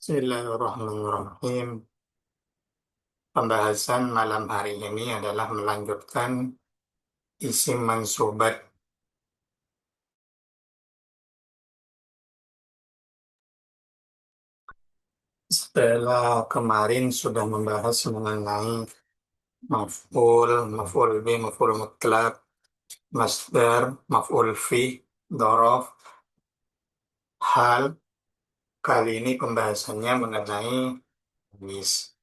Bismillahirrahmanirrahim. Pembahasan malam hari ini adalah melanjutkan isim mansubat. Setelah kemarin sudah membahas mengenai maf'ul, maf'ul bi, maf'ul mutlak, masdar, maf'ul fi, dhorof, hal. Kali ini pembahasannya mengenai tamyiz,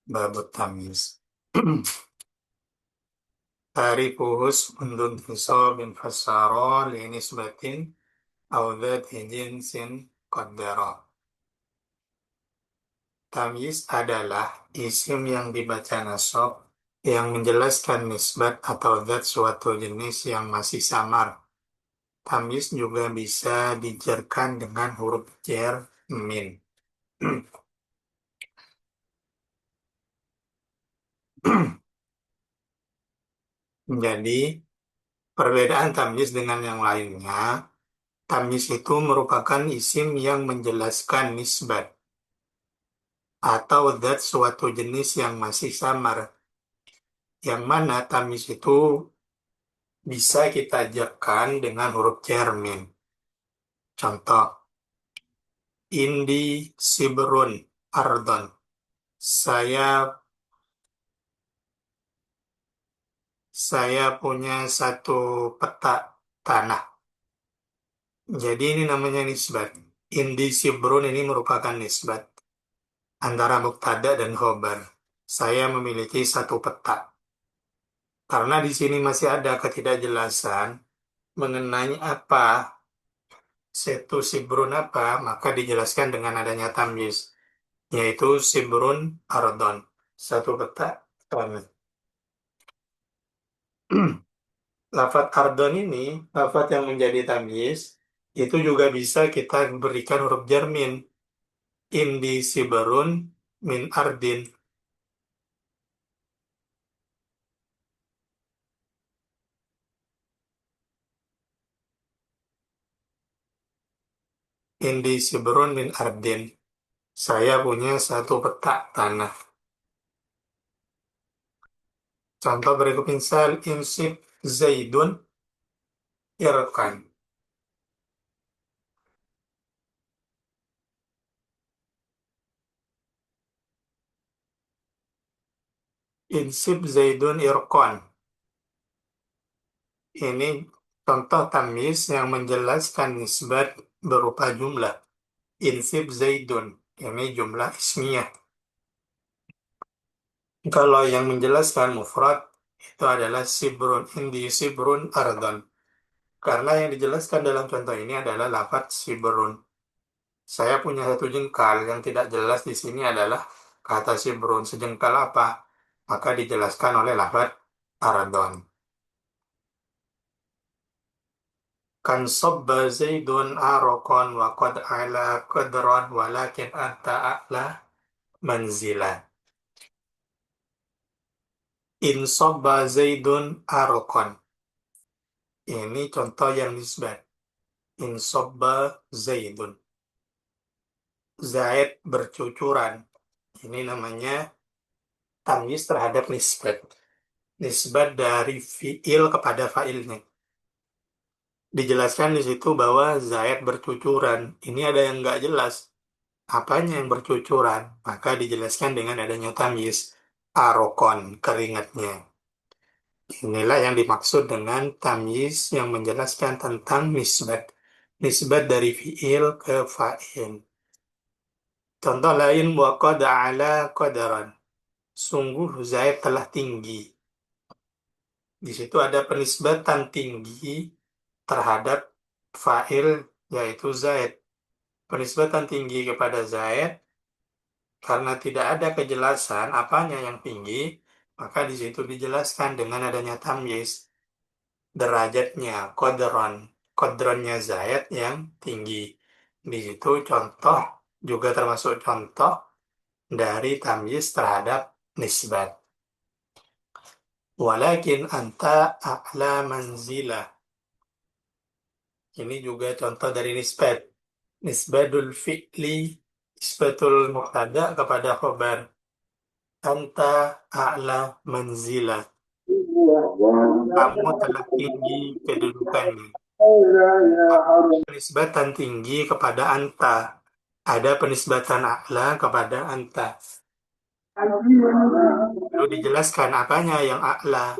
babut tamyiz. Tarifuhus undun bin fassara li nisbatin au dzati jinsin qaddara. Tamyiz adalah isim yang dibaca nasab yang menjelaskan nisbat atau zat suatu jenis yang masih samar. Tamyiz juga bisa dijerkan dengan huruf jar min. Jadi, perbedaan tamyiz dengan yang lainnya, tamyiz itu merupakan isim yang menjelaskan nisbat atau zat suatu jenis yang masih samar. Yang mana tamyiz itu bisa kita jerkan dengan huruf jar min. Contoh, Indi sibrun ardon. Saya saya punya satu peta tanah. Jadi ini namanya nisbat. Indi sibrun ini merupakan nisbat antara mubtada dan khobar. Saya memiliki satu peta. Karena di sini masih ada ketidakjelasan mengenai apa setu sibrun apa, maka dijelaskan dengan adanya tamyiz, yaitu sibrun ardon. Satu peta tanah. Lafat ardon ini, lafat yang menjadi tamyiz, itu juga bisa kita berikan huruf jar min. Indi siberun min ardin. Indi siberun min ardin. Saya punya satu petak tanah. Contoh berikut misal, insib zaidun irkan. Insib zaidun irkon. Ini contoh tamyiz yang menjelaskan nisbat berupa jumlah. Insib zaidun. Ini jumlah ismiyah. Kalau yang menjelaskan mufrad itu adalah sibrun indi sibrun ardon. Karena yang dijelaskan dalam contoh ini adalah lafaz sibrun. Saya punya satu jengkal yang tidak jelas di sini adalah kata sibrun. Sejengkal apa? Maka dijelaskan oleh lafaz ardon. Kan sobba zaidun arokon wa qad ala qadron walakin anta a'la manzilan. In sobba zaidun arokon. Ini contoh yang nisbat. In sobba zaidun. Zaid bercucuran. Ini namanya tamyiz terhadap nisbat. Nisbat dari fiil kepada fa'ilnya. Dijelaskan di situ bahwa Zaid bercucuran. Ini ada yang nggak jelas. Apanya yang bercucuran? Maka dijelaskan dengan adanya tamyiz. Arokon, keringatnya. Inilah yang dimaksud dengan tamyiz yang menjelaskan tentang nisbat. Nisbat dari fiil ke fa'il. Contoh lain, waqad ala qadaran. Sungguh Zaid telah tinggi. Di situ ada penisbatan tinggi terhadap fa'il yaitu Zaid. Penisbatan tinggi kepada Zaid karena tidak ada kejelasan apanya yang tinggi, maka di situ dijelaskan dengan adanya tamyiz derajatnya, kodronnya Zaid yang tinggi. Di situ contoh juga termasuk contoh dari tamyiz terhadap nisbat. Walakin anta a'la manzila. Ini juga contoh dari nisbat. Nisbatul fi'li Nisbatul mubtada kepada khobar. Anta a'la manzila. Kamu telah tinggi kedudukannya. Penisbatan tinggi kepada anta. Ada penisbatan a'la kepada anta. Perlu dijelaskan apanya yang a'la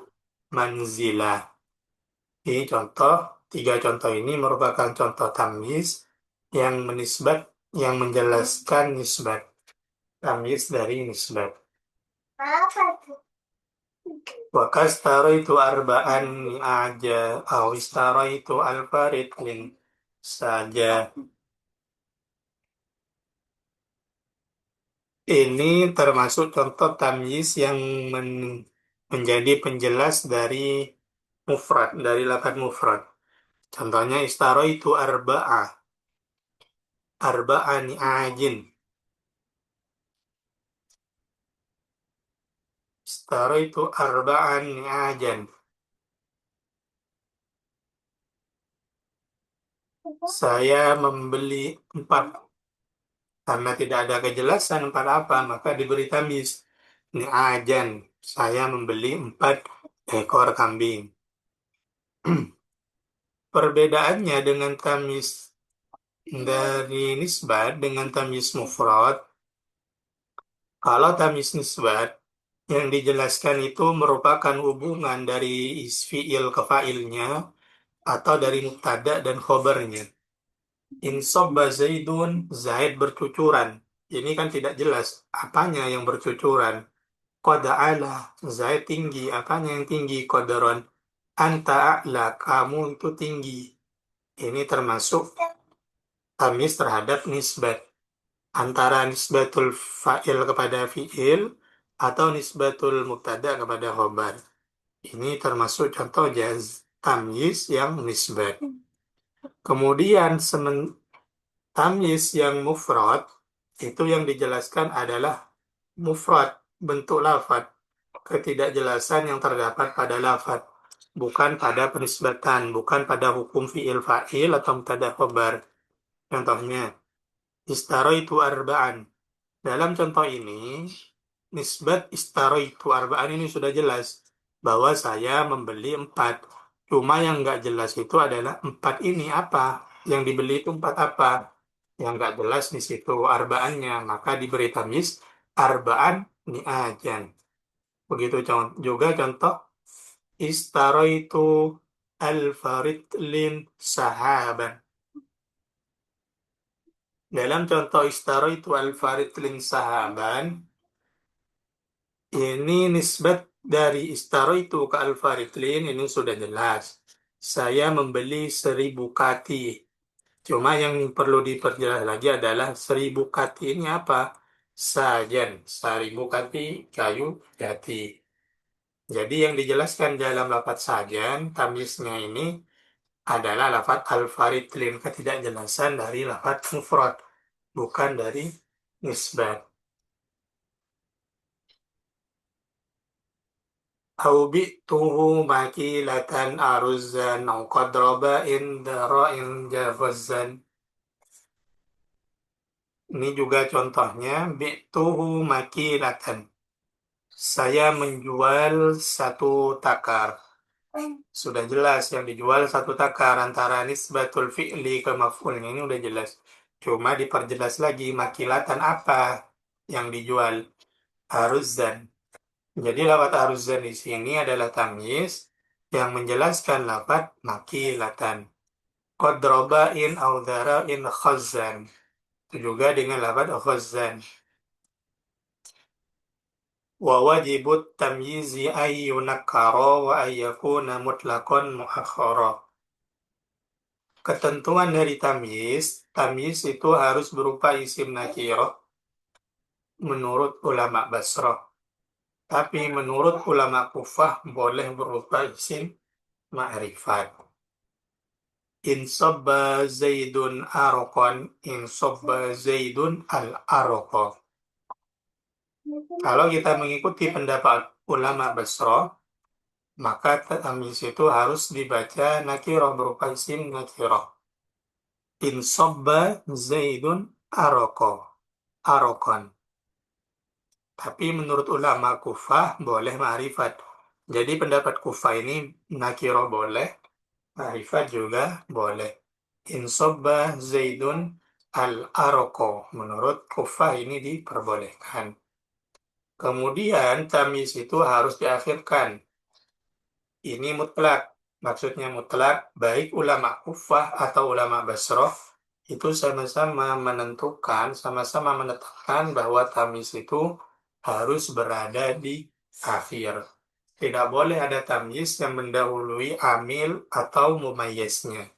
manzila. Ini contoh, tiga contoh ini merupakan contoh tamyiz yang menisbat, yang menjelaskan nisbat. Tamyiz dari nisbat. Wa itu arba'an aja, itu alfaridlin saja. Ini termasuk contoh tamyiz yang menjadi penjelas dari mufrad, dari lafaz mufrad. Contohnya itu arba'ah, arba'ani ajin. Itu arba'ani ajan. Saya membeli 4. Karena tidak ada kejelasan 4 apa, maka diberi tamyiz. Ini ajan. Saya membeli 4 ekor kambing. Perbedaannya dengan tamyiz dari nisbat dengan tamyiz mufrad, kalau tamyiz nisbat yang dijelaskan itu merupakan hubungan dari fiil ke fa'ilnya atau dari mubtada dan khobarnya. Insobba Zaidun, Zaid bercucuran. Ini kan tidak jelas apanya yang bercucuran. Qada ala, Zaid tinggi. Apanya yang tinggi? Qadaron. Anta a'la, kamu itu tinggi. Ini termasuk tamis terhadap nisbat. Antara nisbatul fa'il kepada fi'il atau nisbatul mubtada kepada khobar. Ini termasuk contoh tamyiz yang nisbat. Kemudian tamyiz yang mufrad itu yang dijelaskan adalah mufrad, bentuk lafad, ketidakjelasan yang terdapat pada lafad, bukan pada penisbatan, bukan pada hukum fiil fa'il atau mubtada khobar. Contohnya, itu arba'an. Dalam contoh ini, nisbat itu arba'an ini sudah jelas bahwa saya membeli 4. Cuma yang nggak jelas itu adalah 4 ini apa? Yang dibeli itu 4 apa? Yang nggak jelas di situ arbaannya, maka diberi tamyiz arbaan ni'ajan. Begitu juga contoh itu al-faridlin sahaban. Dalam contoh itu al-faridlin sahaban, ini nisbat dari itu ke al-faridlin ini sudah jelas. Saya membeli 1.000 kati. Cuma yang perlu diperjelas lagi adalah 1.000 kati ini apa? Sajen, 1.000 kati kayu jati. Jadi yang dijelaskan dalam lafaz sajen, tamyiznya ini adalah lafaz al-faridlin, ketidakjelasan dari lafaz mufrad, bukan dari nisbat. Au bi'tuhu makilatan aruzan au qadraba in dara'in jafazan. Ini juga contohnya bi'tuhu makilatan. Saya menjual 1 takar. Sudah jelas yang dijual 1 takar antara nisbatul fi'li ke maf'ulnya ini udah jelas. Cuma diperjelas lagi makilatan apa yang dijual. Aruzan. Jadi lafaz aruzan di sini adalah tamyiz yang menjelaskan lafaz makilatan. Qadroba in au in khazan. Itu juga dengan lafaz khazan. Wa wajibut tamyizi ay yunakkara wa ay yakuna mutlaqan muakhkhara. Ketentuan dari tamyiz itu harus berupa isim nakirah menurut ulama Basrah. Tapi menurut ulama Kufah boleh berupa isim ma'rifat. Insobba Zaidun arokon, insobba Zaidun al-aroko. Kalau kita mengikuti pendapat ulama Basrah, maka tamyiz itu harus dibaca nakirah berupa isim nakirah. Insobba Zaidun aroko. arokon. Tapi menurut ulama Kufah boleh ma'rifat. Jadi pendapat Kufah ini nakiro boleh, ma'rifat juga boleh. Insobba Zaidun al-aroko. Menurut Kufah ini diperbolehkan. Kemudian tamis itu harus diakhirkan. Ini mutlak. Maksudnya mutlak, baik ulama Kufah atau ulama Basroh itu sama-sama menentukan, sama-sama menetapkan bahwa tamis itu harus berada di akhir. Tidak boleh ada tamis yang mendahului amil atau mumayyiznya.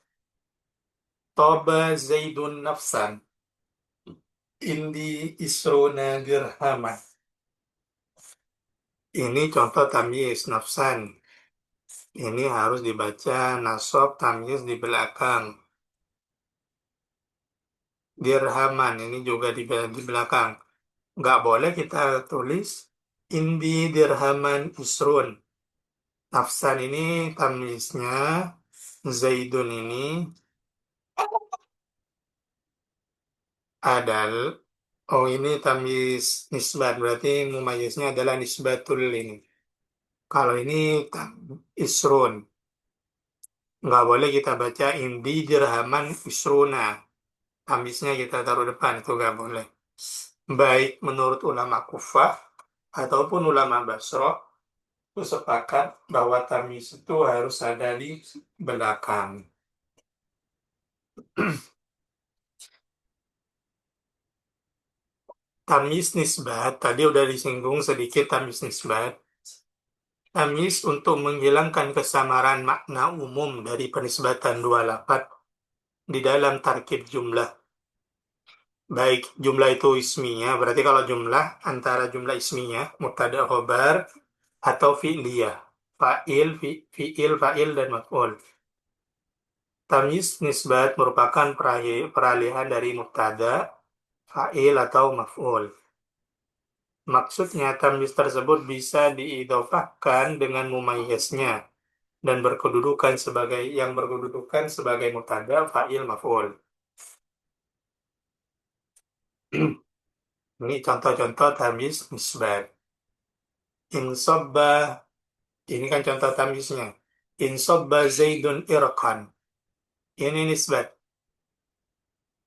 Toba Zaidun nafsan. Indi isruna dirhaman. Ini contoh tamyiz nafsan. Ini harus dibaca nasab tamyiz di belakang. Dirhaman ini juga di belakang. Nggak boleh kita tulis indi dirhaman isrun. Nafsan ini tamyiznya, Zaidun ini adal. Oh ini tamyiz nisbat, berarti mumayyiznya adalah nisbatul ini. Kalau ini isrun. Nggak boleh kita baca indi dirhaman isruna. Tamisnya kita taruh depan, itu nggak boleh. Baik menurut ulama Kufah ataupun ulama Basroh, itu sepakat bahwa tamis itu harus ada di belakang. Tamis nisbat, tadi udah disinggung sedikit tamis nisbat. Tamis untuk menghilangkan kesamaran makna umum dari penisbatan dua lafaz di dalam tarkib jumlah. Baik jumlah itu ismiyah, berarti kalau jumlah antara jumlah ismiyah, mubtada khobar, atau fi'liyah, fi'il, fa'il, dan maf'ul. Tamyiz nisbat merupakan peralihan dari mubtada, fa'il, atau maf'ul. Maksudnya tamyiz tersebut bisa diidhofahkan dengan mumayyiznya dan berkedudukan sebagai mubtada, fa'il, maf'ul. Ini contoh-contoh tamyiz nisbat. Insobba, ini kan contoh tamyiznya. Insobba Zaidun irqan. Ini nisbat.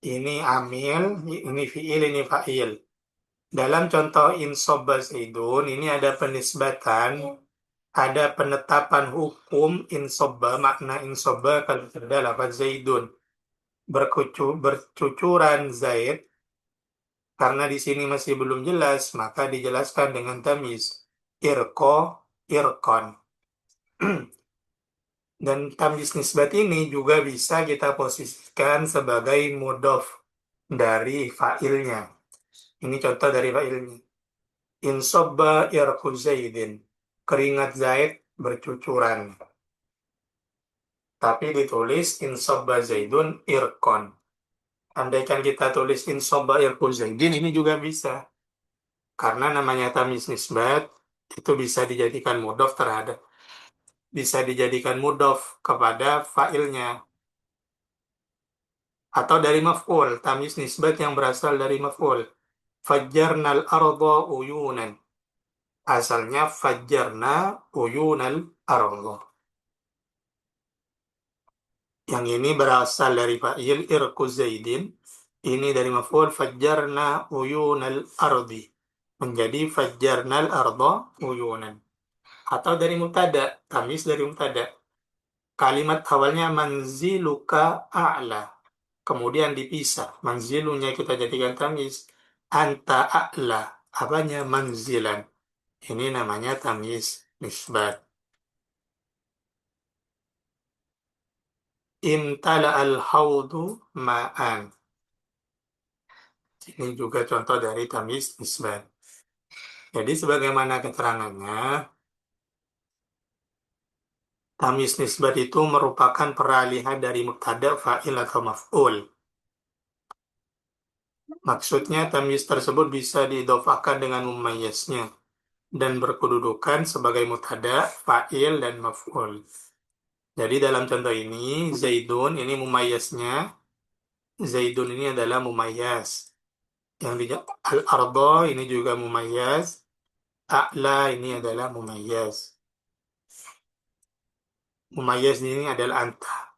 Ini amil, ini fi'il, ini fa'il. Dalam contoh insobba Zaidun, ini ada penisbatan, ada penetapan hukum insobba, makna insobba kalau ada lafaz Zaidun. Bercucuran Zaid, karena di sini masih belum jelas, maka dijelaskan dengan tamyiz. Irko, irkon. Dan tamyiz nisbat ini juga bisa kita posisikan sebagai mudhof dari fa'ilnya. Ini contoh dari fa'ilnya. Insobba irku Zaidin. Keringat Zaid bercucuran. Tapi ditulis insobba Zaidun irkon. Andaikan kita tulis insobba irku Zaidin, ini juga bisa. Karena namanya tamyiz nisbat, itu bisa dijadikan mudhof kepada fa'ilnya. Atau dari maf'ul, tamyiz nisbat yang berasal dari maf'ul. Fajjarnal arda uyunan. Asalnya fajjarna uyunal arda. Yang ini berasal dari fa'il irku zaidin. Ini dari maf'ul fajjarna uyunal ardi. Menjadi fajjarnal arda uyunan. Atau dari mubtada, tamyiz dari mubtada. Kalimat awalnya manziluka a'la. Kemudian dipisah. Manzilunya kita jadikan tamyiz. Anta a'la. Apanya? Manzilan. Ini namanya tamyiz nisbat. Imtala al-haudu ma'an. Ini juga contoh dari tamyiz nisbat. Jadi sebagaimana keterangannya, tamyiz nisbat itu merupakan peralihan dari mubtada, fa'il, atau maf'ul. Maksudnya tamyiz tersebut bisa diidhofahkan dengan mumayyiznya dan berkedudukan sebagai mubtada, fa'il, dan maf'ul. Jadi dalam contoh ini, Zaidun ini mumayyiznya. Zaidun ini adalah mumayyaz. Yang di al-ardo ini juga mumayyaz. A'la ini adalah mumayyaz. Mumayyaz ini adalah anta.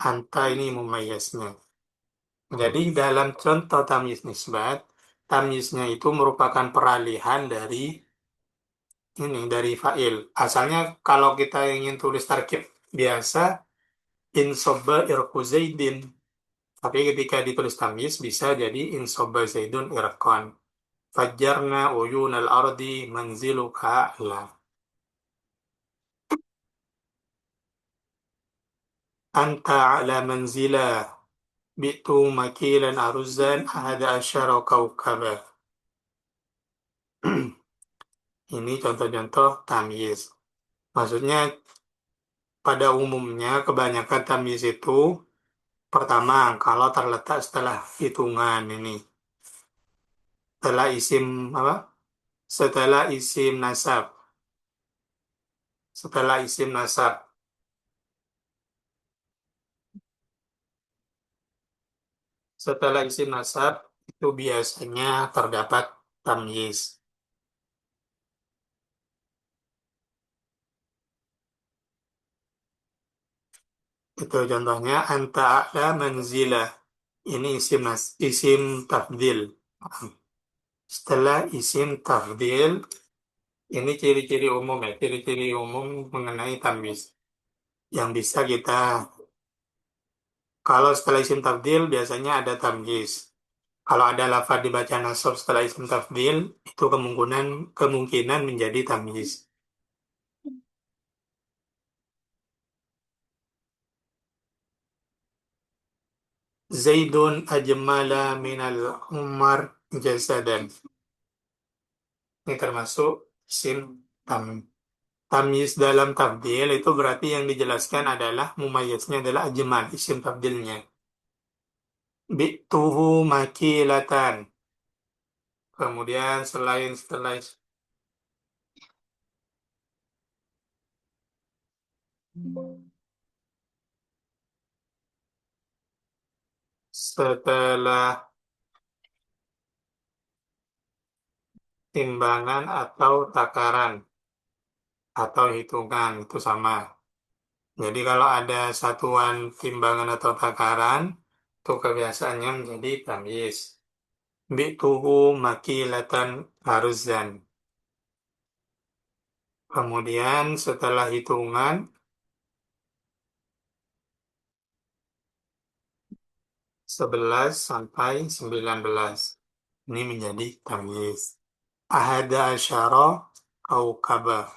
Anta ini mumayyaznya. Jadi dalam contoh tamyiz nisbat, tamyiznya itu merupakan peralihan dari fa'il. Asalnya kalau kita ingin tulis tarkib biasa, insobba irku zaidin. Tapi ketika ditulis tamyiz bisa jadi insobba zaidun irkon. Fajjarna uyun al-ardi manziluka a'la. Anta a'la manzila. Bi'tu makilan aruzan ahada asyara kaukaba. Ini contoh-contoh tamyiz. Maksudnya pada umumnya kebanyakan tamyiz itu pertama kalau terletak setelah hitungan ini. Setelah isim apa? Setelah isim nasab. Setelah isim nasab. Setelah isim nasab itu biasanya terdapat tamyiz. Itu contohnya anta a'la manzilah. Ini isim tafdil. Setelah isim tafdil, ini ciri-ciri umum ya, ciri-ciri umum mengenai tamyiz. Yang bisa kita, kalau setelah isim tafdil biasanya ada tamyiz. Kalau ada lafaz dibaca nasab setelah isim tafdil, itu kemungkinan menjadi tamyiz. Zaidun ajmala minal umar jasadan. Ini termasuk isim tam. Tamyiz dalam tafdil itu berarti yang dijelaskan adalah mumayyiznya adalah ajmal, isim tafdilnya. Bi'tuhu makilatan. Kemudian setelah timbangan atau takaran atau hitungan itu sama. Jadi kalau ada satuan timbangan atau takaran itu kebiasaannya menjadi tamyiz. Bi'tuhu makilatan haruzan. Kemudian setelah hitungan 11 sampai 19. Ini menjadi tamyiz. Ahada asyara kaukaba.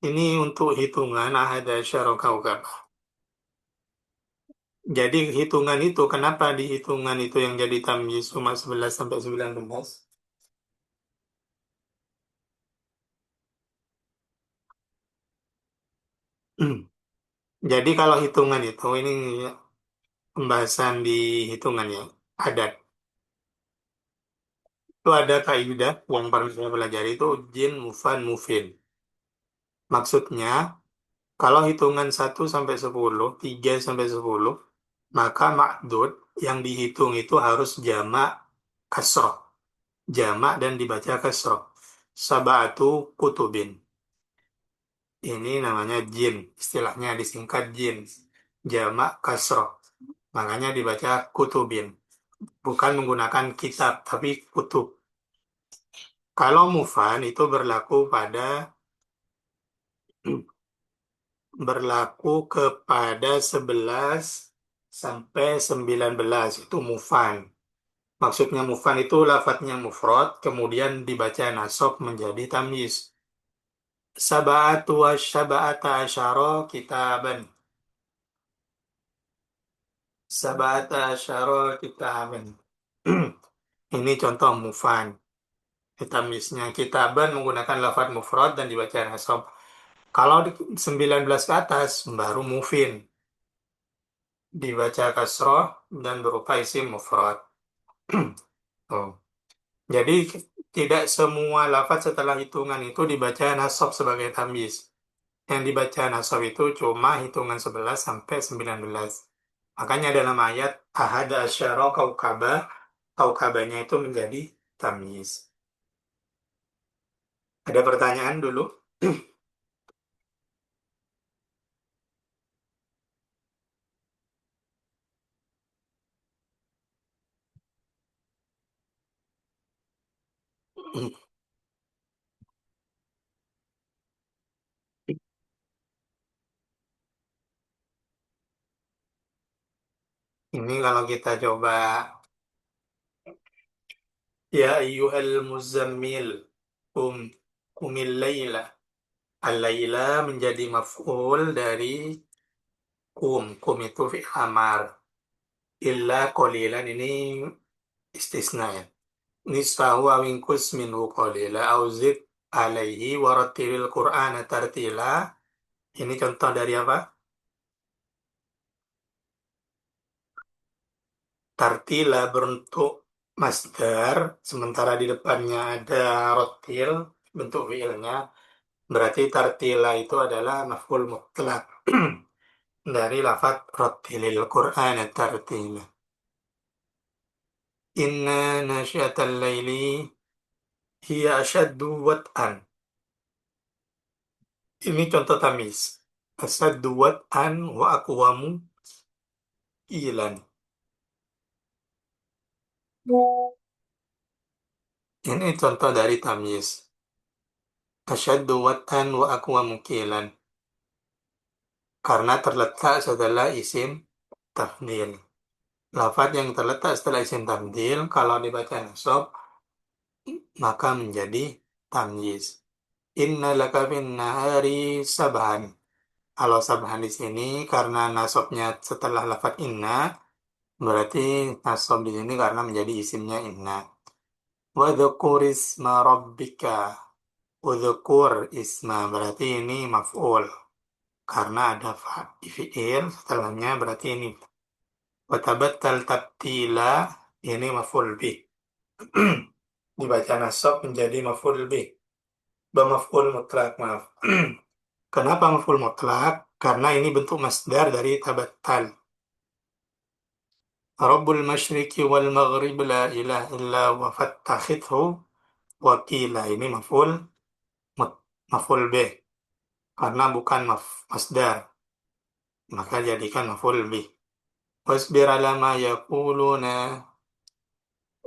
Ini untuk hitungan ahada asyara kaukaba. Jadi hitungan itu, kenapa di hitungan itu yang jadi tamyiz cuma 11 sampai 19? Jadi kalau hitungan itu, ini pembahasan di hitungannya, adat. Itu ada kaidah yang pernah saya pelajari itu jin, mufan, mufin. Maksudnya, kalau hitungan 1 sampai 10, 3 sampai 10, maka ma'dud yang dihitung itu harus jamak kasroh. Jamak dan dibaca kasroh. Sabatu kutubin. Ini namanya jin. Istilahnya disingkat jin. Jamak kasroh. Makanya dibaca kutubin. Bukan menggunakan kitab, tapi kutub. Kalau mufan itu berlaku kepada 11 sampai 19 itu mufan. Maksudnya mufan itu lafadznya mufrad, kemudian dibaca nasab menjadi tamyiz. Sab'atu wa syaba'ata asyara kitaban. Sab'ata asyara kitaban. Ini contoh mufan. Tamyiznya kitaban menggunakan lafadz mufrad dan dibaca nasab. Kalau 19 ke atas baru mufin. Dibaca kasroh dan berupa isim mufrad. Oh. Jadi Tidak semua lafaz setelah hitungan itu dibaca nasab sebagai tamyiz. Yang dibaca nasab itu cuma hitungan 11 sampai 19. Makanya dalam ayat ahada asyara kaukaba, kaukabanya itu menjadi tamyiz. Ada pertanyaan dulu? Ini kalau kita coba ya ayyuhal muzammil kum kumil laila. Al-laila menjadi maf'ul dari kum. Kum itu fi'il amar. Illa qalilan ini istisna ya. Nisfahu awinkus minhu qalila auzid alaihi warattilil qur'ana tartila. Ini contoh dari apa? Tartila berbentuk masdar, sementara di depannya ada rotil, bentuk fiilnya. Berarti tartila itu adalah maf'ul mutlak dari lafadz rotilil Qur'an tartila. Inna nasyatal laili hiya asyaddu wat'an. Ini contoh tamis. Asyaddu wat'an wa aqwamu ilan. Ini contoh dari tamyiz. Asyaddu wat'an wa aqwamu qilan. Karena terletak setelah isim tafdil. Lafaz yang terletak setelah isim tafdil, kalau dibaca nasab, maka menjadi tamyiz. Inna laka fin nahari sabhan. Kalau sabhan di sini, karena nasabnya setelah lafaz inna, berarti nasab di sini karena menjadi isimnya inna. Wadhukur isma rabbika. Udhukur isma, berarti ini maf'ul. Karena ada fi'il setelahnya berarti ini watabattal tabtila, ini maf'ul bih. Dibaca nasab menjadi maf'ul bih. Maf'ul mutlak, maaf. Kenapa maf'ul mutlak? Karena ini bentuk masdar dari tabattal. Rabbul masyriqi wal maghrib la ilaha illa wa fattakhidhu wakila. Ini maf'ul bih. Karena bukan masdar. Maka jadikan maf'ul bih. Wasbir ala ma yaquluna.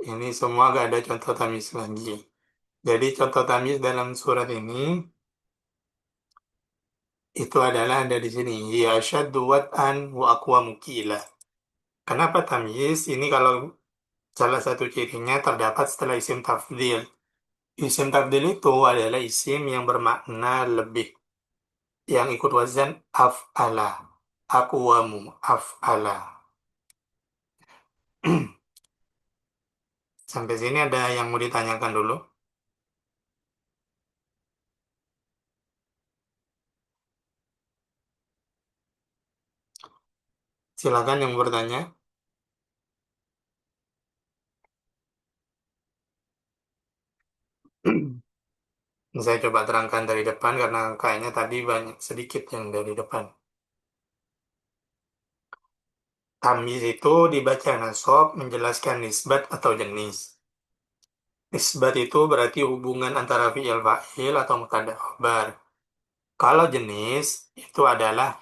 Ini semua gak ada contoh tamis lagi. Jadi contoh tamis dalam surat ini itu adalah ada di sini. Ya asyaddu wat'an wa aqwamu qila. Kenapa tamis? Ini kalau salah satu cirinya terdapat setelah isim tafdil. Isim tafdil itu adalah isim yang bermakna lebih. Yang ikut wazan af'ala. Aqwamu af'ala. Sampai sini ada yang mau ditanyakan dulu? Silakan yang bertanya. Saya coba terangkan dari depan karena kayaknya tadi banyak sedikit yang dari depan. Tamyiz itu dibaca nasab menjelaskan nisbat atau jenis. Nisbat itu berarti hubungan antara fi'il fa'il atau mubtada khabar. Kalau jenis itu adalah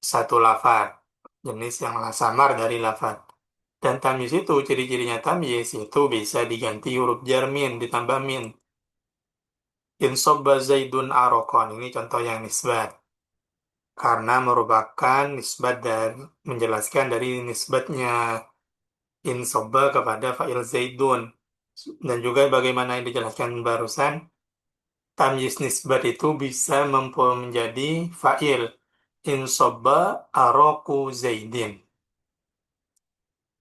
satu lafaz, jenis yang samar dari lafaz. Dan tamyiz itu ciri-cirinya tamyiz itu bisa diganti huruf jar min ditambah min. Insobba zaidun arokon, ini contoh yang nisbat. Karena merupakan nisbat dan menjelaskan dari nisbatnya insobba kepada fa'il zaidun. Dan juga bagaimana yang dijelaskan barusan, tamyiz nisbat itu bisa menjadi fa'il. Insobba aroku zaidin.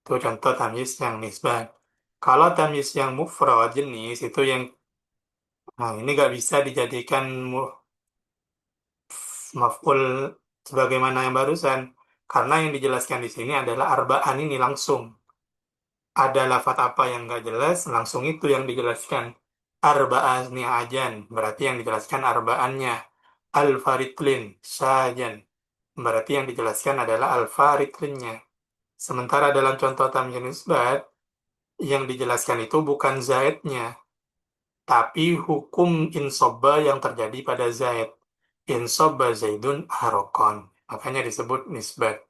Itu contoh tamyiz yang nisbat. Kalau tamyiz yang mufrad jenis itu yang nah ini nggak bisa dijadikan maf'ul sebagaimana yang barusan. Karena yang dijelaskan di sini adalah arba'an ini langsung. Ada lafaz apa yang nggak jelas, langsung itu yang dijelaskan. Arba'ani ajan, berarti yang dijelaskan arba'annya. Al-faritlin, sajan, berarti yang dijelaskan adalah al-faritlinnya. Sementara dalam contoh tamyiz nisbat, yang dijelaskan itu bukan zaidnya, tapi hukum insobba yang terjadi pada zaid. Insobba zaidun harokon. Makanya disebut nisbat.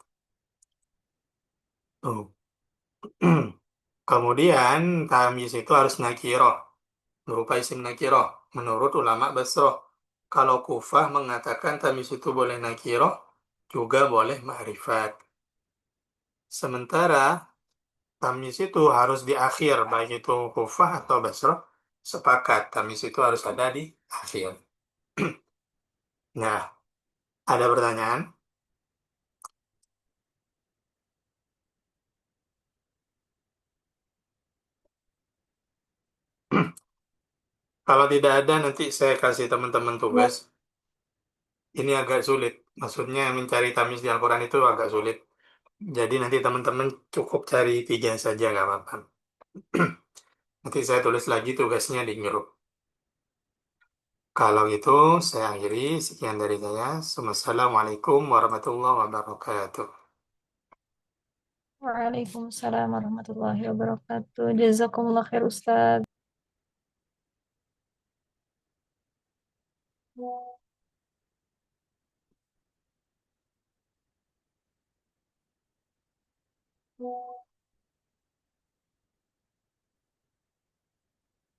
Tuh. Kemudian tamyiz itu harus nakiroh, berupa isim nakiroh. Menurut ulama Basroh, kalau Kufah mengatakan tamyiz itu boleh nakiroh, juga boleh ma'rifat. Sementara tamyiz itu harus di akhir, baik itu Kufah atau Basroh, sepakat tamyiz itu harus ada di akhir. Nah, ada pertanyaan? Kalau tidak ada, nanti saya kasih teman-teman Ya, tugas. Ini agak sulit. Maksudnya mencari tamyiz di Al-Quran itu agak sulit. Jadi nanti teman-teman cukup cari tiga saja, nggak apa-apa. Nanti saya tulis lagi tugasnya di grup. Kalau gitu, saya akhiri. Sekian dari saya. Assalamualaikum warahmatullahi wabarakatuh. Waalaikumsalam warahmatullahi wabarakatuh. Jazakumullah khair Ustaz.